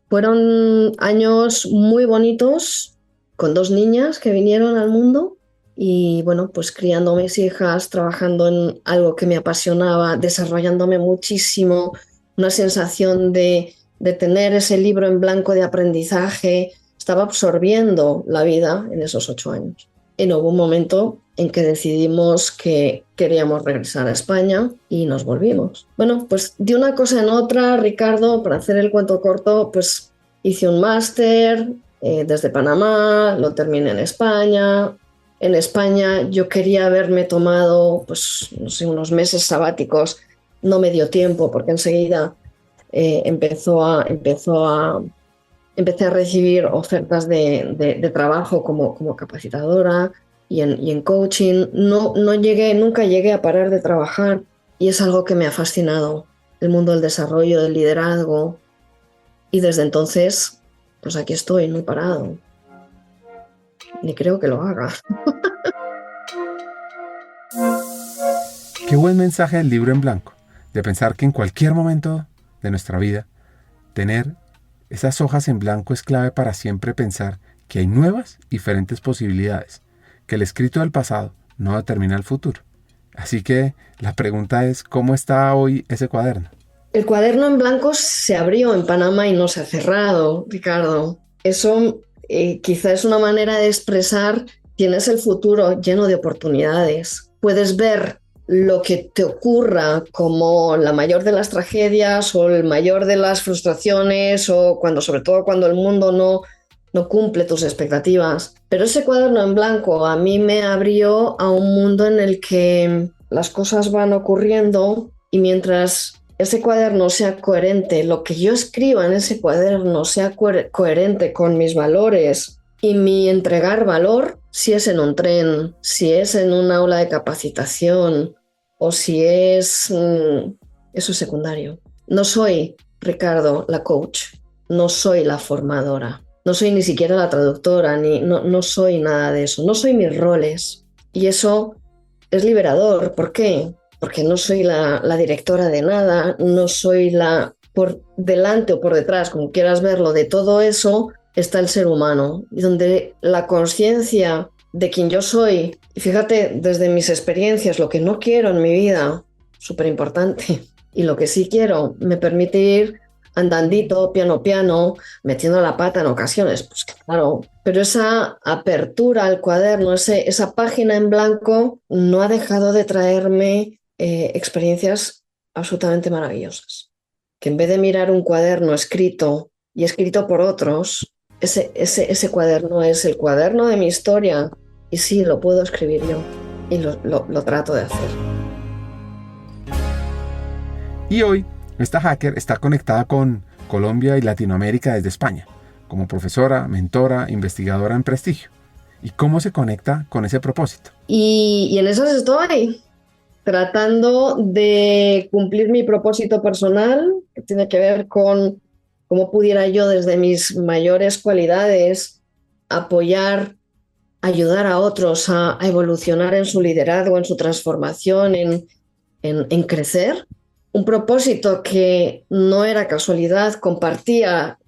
Fueron años muy bonitos, con 2 niñas que vinieron al mundo y bueno, pues criando a mis hijas, trabajando en algo que me apasionaba, desarrollándome muchísimo, una sensación de tener ese libro en blanco de aprendizaje. Estaba absorbiendo la vida en esos 8 años. Y no hubo un momento en que decidimos que queríamos regresar a España y nos volvimos. Bueno, pues de una cosa en otra, Ricardo, para hacer el cuento corto, pues hice un máster desde Panamá, lo terminé en España. En España yo quería haberme tomado, pues, no sé, unos meses sabáticos. No me dio tiempo porque enseguida empecé a recibir ofertas de trabajo como capacitadora y en coaching. Nunca llegué a parar de trabajar y es algo que me ha fascinado, el mundo del desarrollo, del liderazgo. Y desde entonces, pues aquí estoy, no he parado. Ni creo que lo haga. Qué buen mensaje del libro en blanco, de pensar que en cualquier momento de nuestra vida, tener esas hojas en blanco es clave para siempre pensar que hay nuevas y diferentes posibilidades, que el escrito del pasado no determina el futuro. Así que la pregunta es, ¿cómo está hoy ese cuaderno? El cuaderno en blanco se abrió en Panamá y no se ha cerrado, Ricardo. Eso quizá es una manera de expresar, tienes el futuro lleno de oportunidades. Puedes ver lo que te ocurra como la mayor de las tragedias o el mayor de las frustraciones o sobre todo cuando el mundo no cumple tus expectativas. Pero ese cuaderno en blanco a mí me abrió a un mundo en el que las cosas van ocurriendo y mientras ese cuaderno sea coherente, lo que yo escriba en ese cuaderno sea coherente con mis valores y mi entregar valor, si es en un tren, si es en un aula de capacitación o si es... eso es secundario. No soy, Ricardo, la coach, no soy la formadora, no soy ni siquiera la traductora, no soy nada de eso, no soy mis roles. Y eso es liberador. ¿Por qué? Porque no soy la directora de nada, no soy por delante o por detrás, como quieras verlo, de todo eso está el ser humano, donde la conciencia de quien yo soy, y fíjate, desde mis experiencias, lo que no quiero en mi vida, súper importante, y lo que sí quiero, me permite ir andandito, piano, metiendo la pata en ocasiones, pues claro, pero esa apertura al cuaderno, esa página en blanco, no ha dejado de traerme experiencias absolutamente maravillosas. Que en vez de mirar un cuaderno escrito y escrito por otros, ese cuaderno es el cuaderno de mi historia y sí, lo puedo escribir yo y lo trato de hacer. Y hoy, esta hacker está conectada con Colombia y Latinoamérica desde España, como profesora, mentora, investigadora en prestigio. ¿Y cómo se conecta con ese propósito? Y en esas estoy, tratando de cumplir mi propósito personal, que tiene que ver con cómo pudiera yo desde mis mayores cualidades apoyar, ayudar a otros a evolucionar en su liderazgo, en su transformación, en crecer. Un propósito que no era casualidad, compartía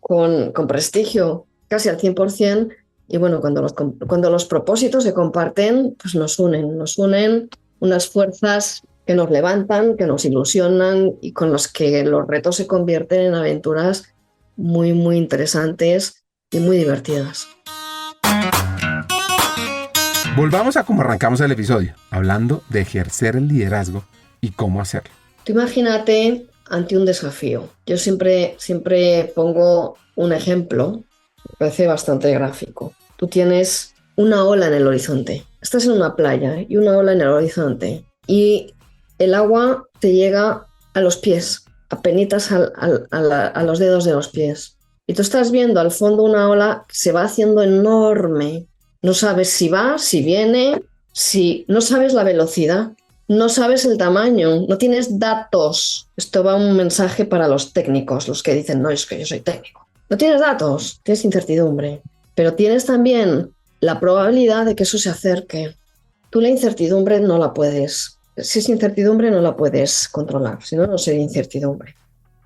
con prestigio casi al 100%. Y bueno, cuando los propósitos se comparten, pues nos unen unas fuerzas que nos levantan, que nos ilusionan y con los que los retos se convierten en aventuras muy, muy interesantes y muy divertidas. Volvamos a cómo arrancamos el episodio, hablando de ejercer el liderazgo y cómo hacerlo. Tú imagínate ante un desafío. Yo siempre pongo un ejemplo, me parece bastante gráfico. Tú tienes una ola en el horizonte. Estás en una playa y una ola en el horizonte y el agua te llega a los pies, apenitas a los dedos de los pies. Y tú estás viendo al fondo una ola que se va haciendo enorme. No sabes si va, si viene, no sabes la velocidad, no sabes el tamaño, no tienes datos. Esto va un mensaje para los técnicos, los que dicen, no, es que yo soy técnico. No tienes datos, tienes incertidumbre, pero tienes también la probabilidad de que eso se acerque. Tú la incertidumbre no la puedes, si es incertidumbre no la puedes controlar, si no, no sería incertidumbre.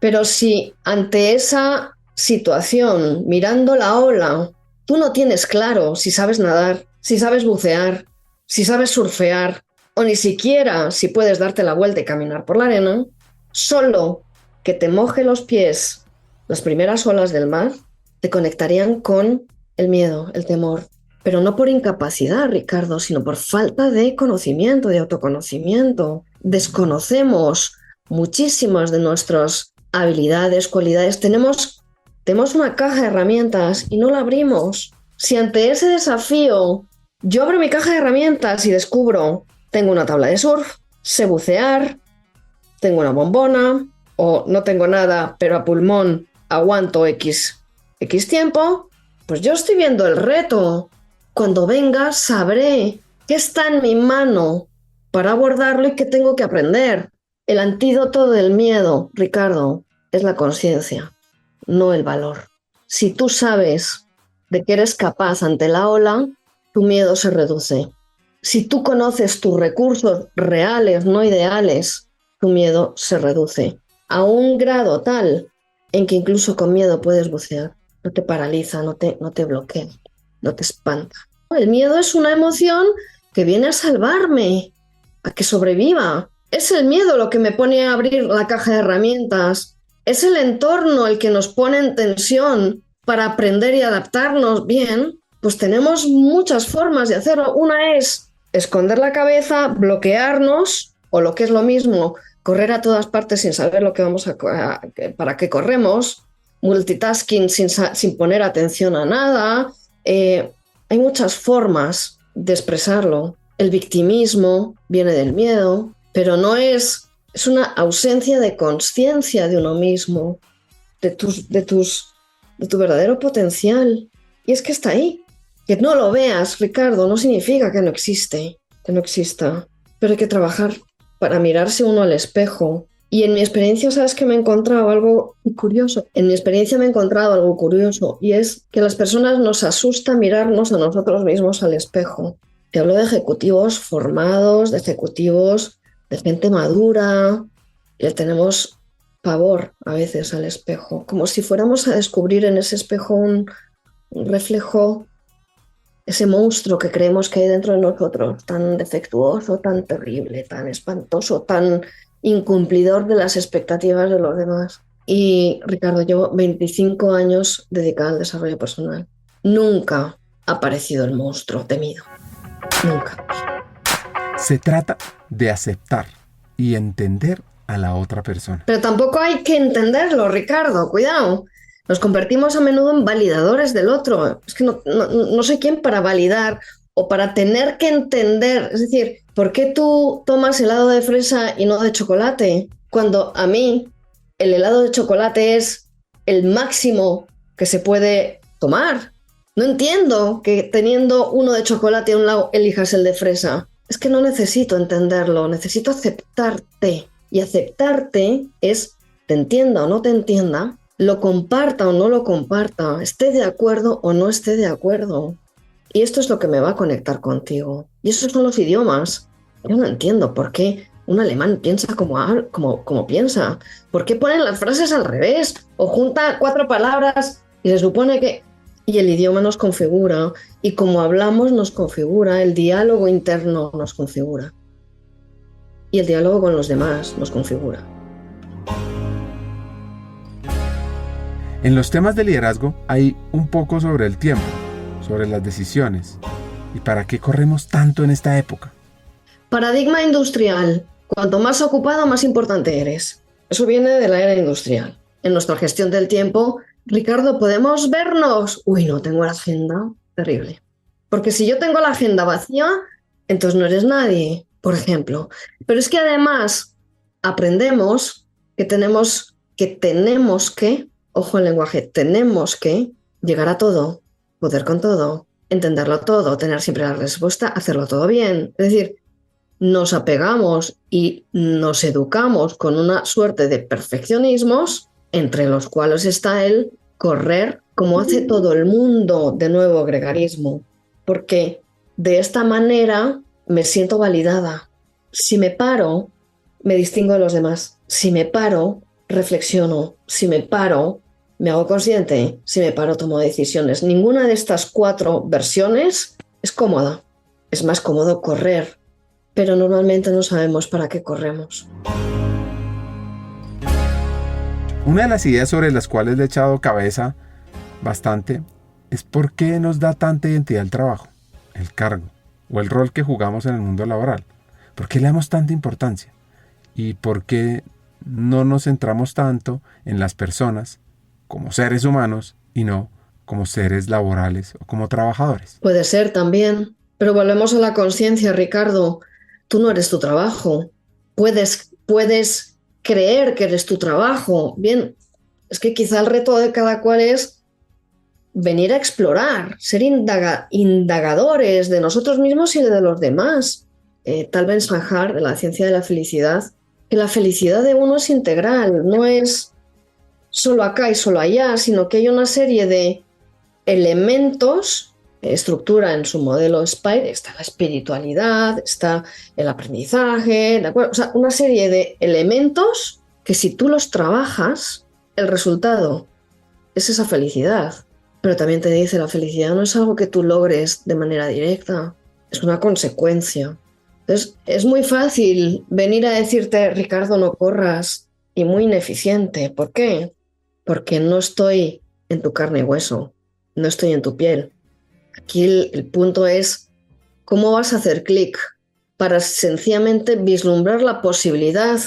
Pero si ante esa situación, mirando la ola, tú no tienes claro si sabes nadar, si sabes bucear, si sabes surfear, o ni siquiera si puedes darte la vuelta y caminar por la arena, solo que te moje los pies las primeras olas del mar te conectarían con el miedo, el temor. pero no por incapacidad, Ricardo, sino por falta de conocimiento, de autoconocimiento. Desconocemos muchísimas de nuestras habilidades, cualidades. Tenemos una caja de herramientas y no la abrimos. Si ante ese desafío yo abro mi caja de herramientas y descubro, tengo una tabla de surf, sé bucear, tengo una bombona, o no tengo nada, pero a pulmón aguanto X tiempo, pues yo estoy viendo el reto. Cuando venga sabré qué está en mi mano para abordarlo y qué tengo que aprender. El antídoto del miedo, Ricardo, es la conciencia, no el valor. Si tú sabes de que eres capaz ante la ola, tu miedo se reduce. Si tú conoces tus recursos reales, no ideales, tu miedo se reduce a un grado tal en que incluso con miedo puedes bucear. No te paraliza, no te bloquea, no te espanta. El miedo es una emoción que viene a salvarme, a que sobreviva. Es el miedo lo que me pone a abrir la caja de herramientas. Es el entorno el que nos pone en tensión para aprender y adaptarnos bien. Pues tenemos muchas formas de hacerlo. Una es esconder la cabeza, bloquearnos, o lo que es lo mismo, correr a todas partes sin saber lo que para qué corremos, multitasking sin poner atención a nada. Hay muchas formas de expresarlo. El victimismo viene del miedo, pero no es una ausencia de conciencia de uno mismo, de tu verdadero potencial. Y es que está ahí. Que no lo veas, Ricardo, no significa que no exista, pero hay que trabajar para mirarse uno al espejo. Y en mi experiencia, ¿sabes que me he encontrado algo curioso? Y es que a las personas nos asusta mirarnos a nosotros mismos al espejo. Te hablo de ejecutivos formados, de ejecutivos de gente madura, y tenemos pavor a veces al espejo, como si fuéramos a descubrir en ese espejo un reflejo, ese monstruo que creemos que hay dentro de nosotros, tan defectuoso, tan terrible, tan espantoso, tan incumplidor de las expectativas de los demás. Y Ricardo, llevo 25 años dedicada al desarrollo personal. Nunca ha aparecido el monstruo temido. Nunca. Se trata de aceptar y entender a la otra persona. Pero tampoco hay que entenderlo, Ricardo, cuidado. Nos convertimos a menudo en validadores del otro. Es que no soy quien para validar o para tener que entender. Es decir, ¿por qué tú tomas helado de fresa y no de chocolate? Cuando a mí el helado de chocolate es el máximo que se puede tomar. No entiendo que teniendo uno de chocolate a un lado elijas el de fresa. Es que no necesito entenderlo, necesito aceptarte. Y aceptarte es, te entienda o no te entienda, lo comparta o no lo comparta, esté de acuerdo o no esté de acuerdo. Y esto es lo que me va a conectar contigo. Y esos son los idiomas. Yo no entiendo por qué un alemán piensa como piensa. ¿Por qué ponen las frases al revés? O junta 4 palabras y se supone que... Y el idioma nos configura. Y como hablamos nos configura. El diálogo interno nos configura. Y el diálogo con los demás nos configura. En los temas de liderazgo hay un poco sobre el tiempo, sobre las decisiones. ¿Y para qué corremos tanto en esta época? Paradigma industrial. Cuanto más ocupado, más importante eres. Eso viene de la era industrial. En nuestra gestión del tiempo, Ricardo, ¿podemos vernos? Uy, no tengo la agenda. Terrible. Porque si yo tengo la agenda vacía, entonces no eres nadie, por ejemplo. Pero es que además aprendemos que tenemos que, ojo al lenguaje, tenemos que llegar a todo, poder con todo, entenderlo todo, tener siempre la respuesta, hacerlo todo bien. Es decir, nos apegamos y nos educamos con una suerte de perfeccionismos, entre los cuales está el correr como hace todo el mundo, de nuevo gregarismo, porque de esta manera me siento validada. Si me paro, me distingo de los demás. Si me paro, reflexiono. Si me paro, me hago consciente. Si me paro, tomo decisiones. Ninguna de estas 4 versiones es cómoda. Es más cómodo correr, pero normalmente no sabemos para qué corremos. Una de las ideas sobre las cuales le he echado cabeza bastante es por qué nos da tanta identidad el trabajo. el cargo o el rol que jugamos en el mundo laboral? ¿Por qué le damos tanta importancia? ¿Y por qué no nos centramos tanto en las personas como seres humanos y no como seres laborales o como trabajadores? Puede ser también, pero volvemos a la conciencia, Ricardo. Tú no eres tu trabajo. Puedes creer que eres tu trabajo. Bien, es que quizá el reto de cada cual es venir a explorar, ser indagadores de nosotros mismos y de los demás. Tal Ben-Shahar, de la ciencia de la felicidad, que la felicidad de uno es integral, no es solo acá y solo allá, sino que hay una serie de elementos, estructura en su modelo SPIRE, está la espiritualidad, está el aprendizaje, o sea, una serie de elementos que si tú los trabajas, el resultado es esa felicidad. Pero también te dice, la felicidad no es algo que tú logres de manera directa, es una consecuencia. Entonces, es muy fácil venir a decirte, Ricardo, no corras, y muy ineficiente. ¿Por qué? Porque no estoy en tu carne y hueso, no estoy en tu piel. Aquí el punto es, ¿cómo vas a hacer clic para sencillamente vislumbrar la posibilidad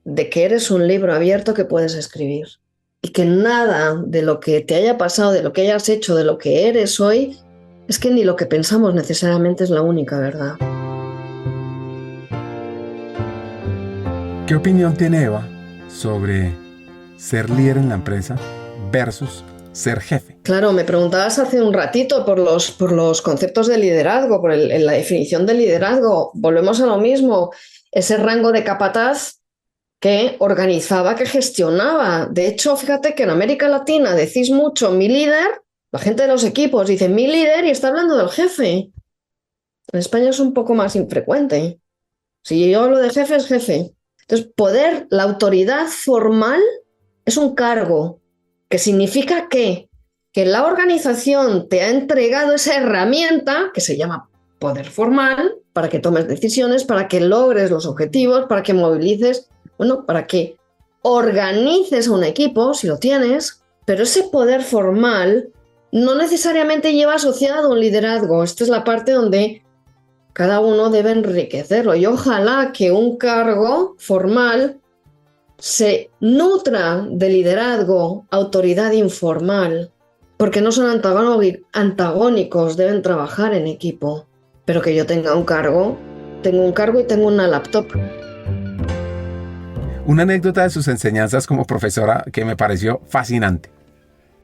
de que eres un libro abierto que puedes escribir? Y que nada de lo que te haya pasado, de lo que hayas hecho, de lo que eres hoy, es que ni lo que pensamos necesariamente es la única verdad. ¿Qué opinión tiene Eva sobre ser líder en la empresa versus ser jefe? Claro, me preguntabas hace un ratito por los conceptos de liderazgo, por la definición de liderazgo. Volvemos a lo mismo, ese rango de capataz que organizaba, que gestionaba. De hecho, fíjate que en América Latina decís mucho mi líder, la gente de los equipos dice mi líder y está hablando del jefe. En España es un poco más infrecuente. Si yo hablo de jefe, es jefe. Entonces, la autoridad formal es un cargo, que significa que la organización te ha entregado esa herramienta que se llama poder formal para que tomes decisiones, para que logres los objetivos, para que movilices, para que organices a un equipo, si lo tienes, pero ese poder formal no necesariamente lleva asociado un liderazgo. Esta es la parte donde cada uno debe enriquecerlo y ojalá que un cargo formal se nutra de liderazgo, autoridad informal, porque no son antagónicos, deben trabajar en equipo. Pero que yo tengo un cargo y tengo una laptop. Una anécdota de sus enseñanzas como profesora que me pareció fascinante.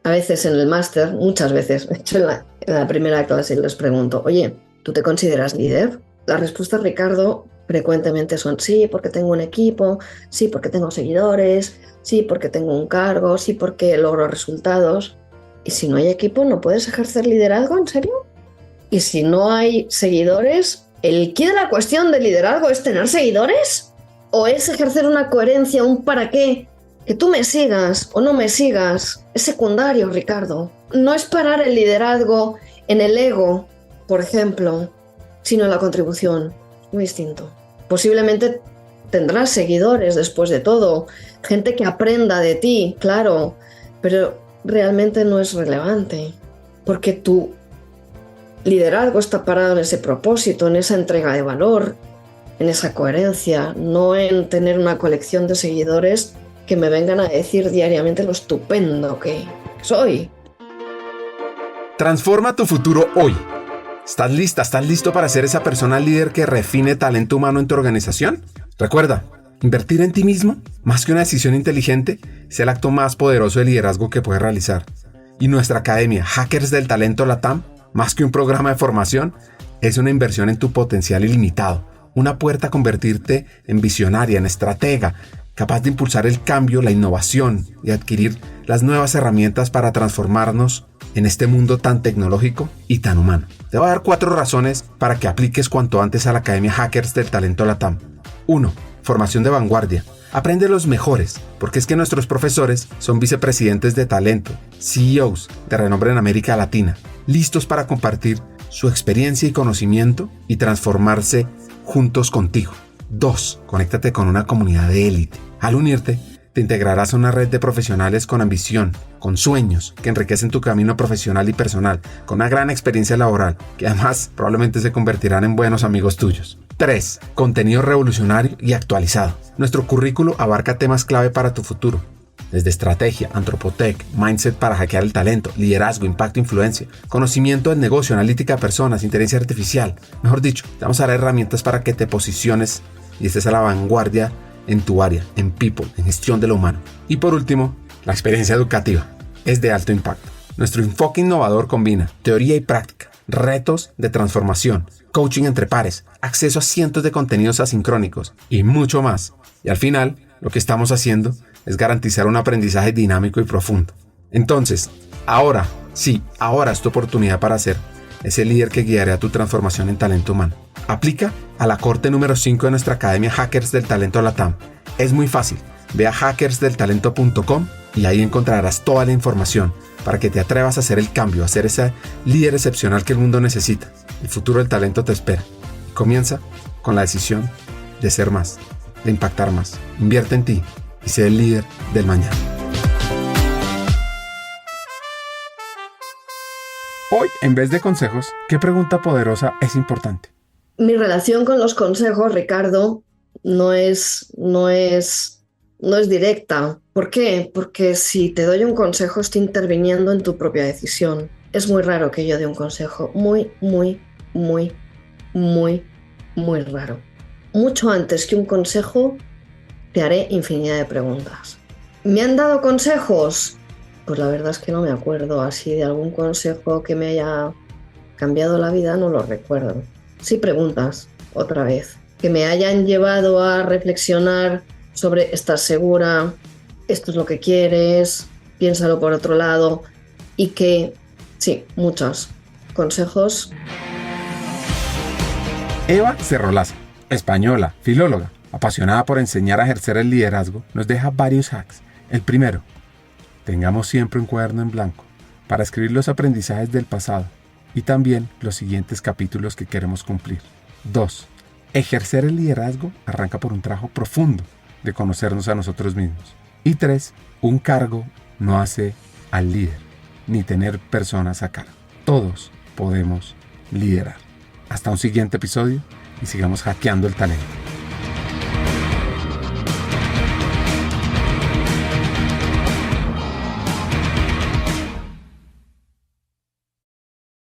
A veces en el máster, muchas veces, de hecho en la primera clase les pregunto, oye, ¿tú te consideras líder? Las respuestas, Ricardo, frecuentemente son sí, porque tengo un equipo, sí, porque tengo seguidores, sí, porque tengo un cargo, sí, porque logro resultados. Y si no hay equipo, ¿no puedes ejercer liderazgo? ¿En serio? Y si no hay seguidores, ¿el quid de la cuestión del liderazgo es tener seguidores? ¿O es ejercer una coherencia, un para qué? Que tú me sigas o no me sigas es secundario, Ricardo. No es parar el liderazgo en el ego, por ejemplo, sino en la contribución. Muy distinto. Posiblemente tendrás seguidores después de todo, gente que aprenda de ti, claro, pero realmente no es relevante, porque tu liderazgo está parado en ese propósito, en esa entrega de valor, en esa coherencia, no en tener una colección de seguidores que me vengan a decir diariamente lo estupendo que soy. Transforma tu futuro hoy. ¿Estás lista? ¿Estás listo para ser esa persona líder que refine talento humano en tu organización? Recuerda, invertir en ti mismo, más que una decisión inteligente, es el acto más poderoso de liderazgo que puedes realizar. Y nuestra academia, Hackers del Talento LATAM, más que un programa de formación, es una inversión en tu potencial ilimitado. Una puerta a convertirte en visionaria, en estratega, capaz de impulsar el cambio, la innovación y adquirir las nuevas herramientas para transformarnos en este mundo tan tecnológico y tan humano. Te voy a dar 4 razones para que apliques cuanto antes a la Academia Hackers del Talento LATAM. 1. Formación de vanguardia. Aprende los mejores, porque es que nuestros profesores son vicepresidentes de talento, CEOs de renombre en América Latina, listos para compartir su experiencia y conocimiento y transformarse juntos contigo. 2. Conéctate con una comunidad de élite. Al unirte, Te integrarás a una red de profesionales con ambición, con sueños, que enriquecen tu camino profesional y personal, con una gran experiencia laboral, que además probablemente se convertirán en buenos amigos tuyos. 3. Contenido revolucionario y actualizado. Nuestro currículo abarca temas clave para tu futuro, desde estrategia, antropotec, mindset para hackear el talento, liderazgo, impacto, influencia, conocimiento del negocio, analítica de personas, inteligencia artificial. Mejor dicho, te vamos a dar herramientas para que te posiciones y estés a la vanguardia en tu área, en people, en gestión de lo humano. Y por último, la experiencia educativa es de alto impacto. Nuestro enfoque innovador combina teoría y práctica, retos de transformación, coaching entre pares, acceso a cientos de contenidos asincrónicos y mucho más. Y al final, lo que estamos haciendo es garantizar un aprendizaje dinámico y profundo. Entonces, ahora es tu oportunidad para ser ese líder que guiará tu transformación en talento humano. Aplica a la corte número 5 de nuestra academia Hackers del Talento LATAM. Es muy fácil. Ve a hackersdeltalento.com y ahí encontrarás toda la información para que te atrevas a hacer el cambio, a ser ese líder excepcional que el mundo necesita. El futuro del talento te espera. Y comienza con la decisión de ser más, de impactar más. Invierte en ti y sé el líder del mañana. Hoy, en vez de consejos, ¿qué pregunta poderosa es importante? Mi relación con los consejos, Ricardo, no es directa. ¿Por qué? Porque si te doy un consejo, estoy interviniendo en tu propia decisión. Es muy raro que yo dé un consejo. Muy raro. Mucho antes que un consejo, te haré infinidad de preguntas. ¿Me han dado consejos? Pues la verdad es que no me acuerdo así de algún consejo que me haya cambiado la vida, no lo recuerdo. Sí, preguntas, otra vez, que me hayan llevado a reflexionar sobre ¿estás segura? ¿Esto es lo que quieres? Piénsalo por otro lado. Y que, sí, muchos consejos. Eva Cerrolaza, española, filóloga, apasionada por enseñar a ejercer el liderazgo, nos deja varios hacks. El primero, tengamos siempre un cuaderno en blanco para escribir los aprendizajes del pasado y también los siguientes capítulos que queremos cumplir. 2. Ejercer el liderazgo arranca por un trabajo profundo de conocernos a nosotros mismos. Y 3. Un cargo no hace al líder, ni tener personas a cargo. Todos podemos liderar. Hasta un siguiente episodio y sigamos hackeando el talento.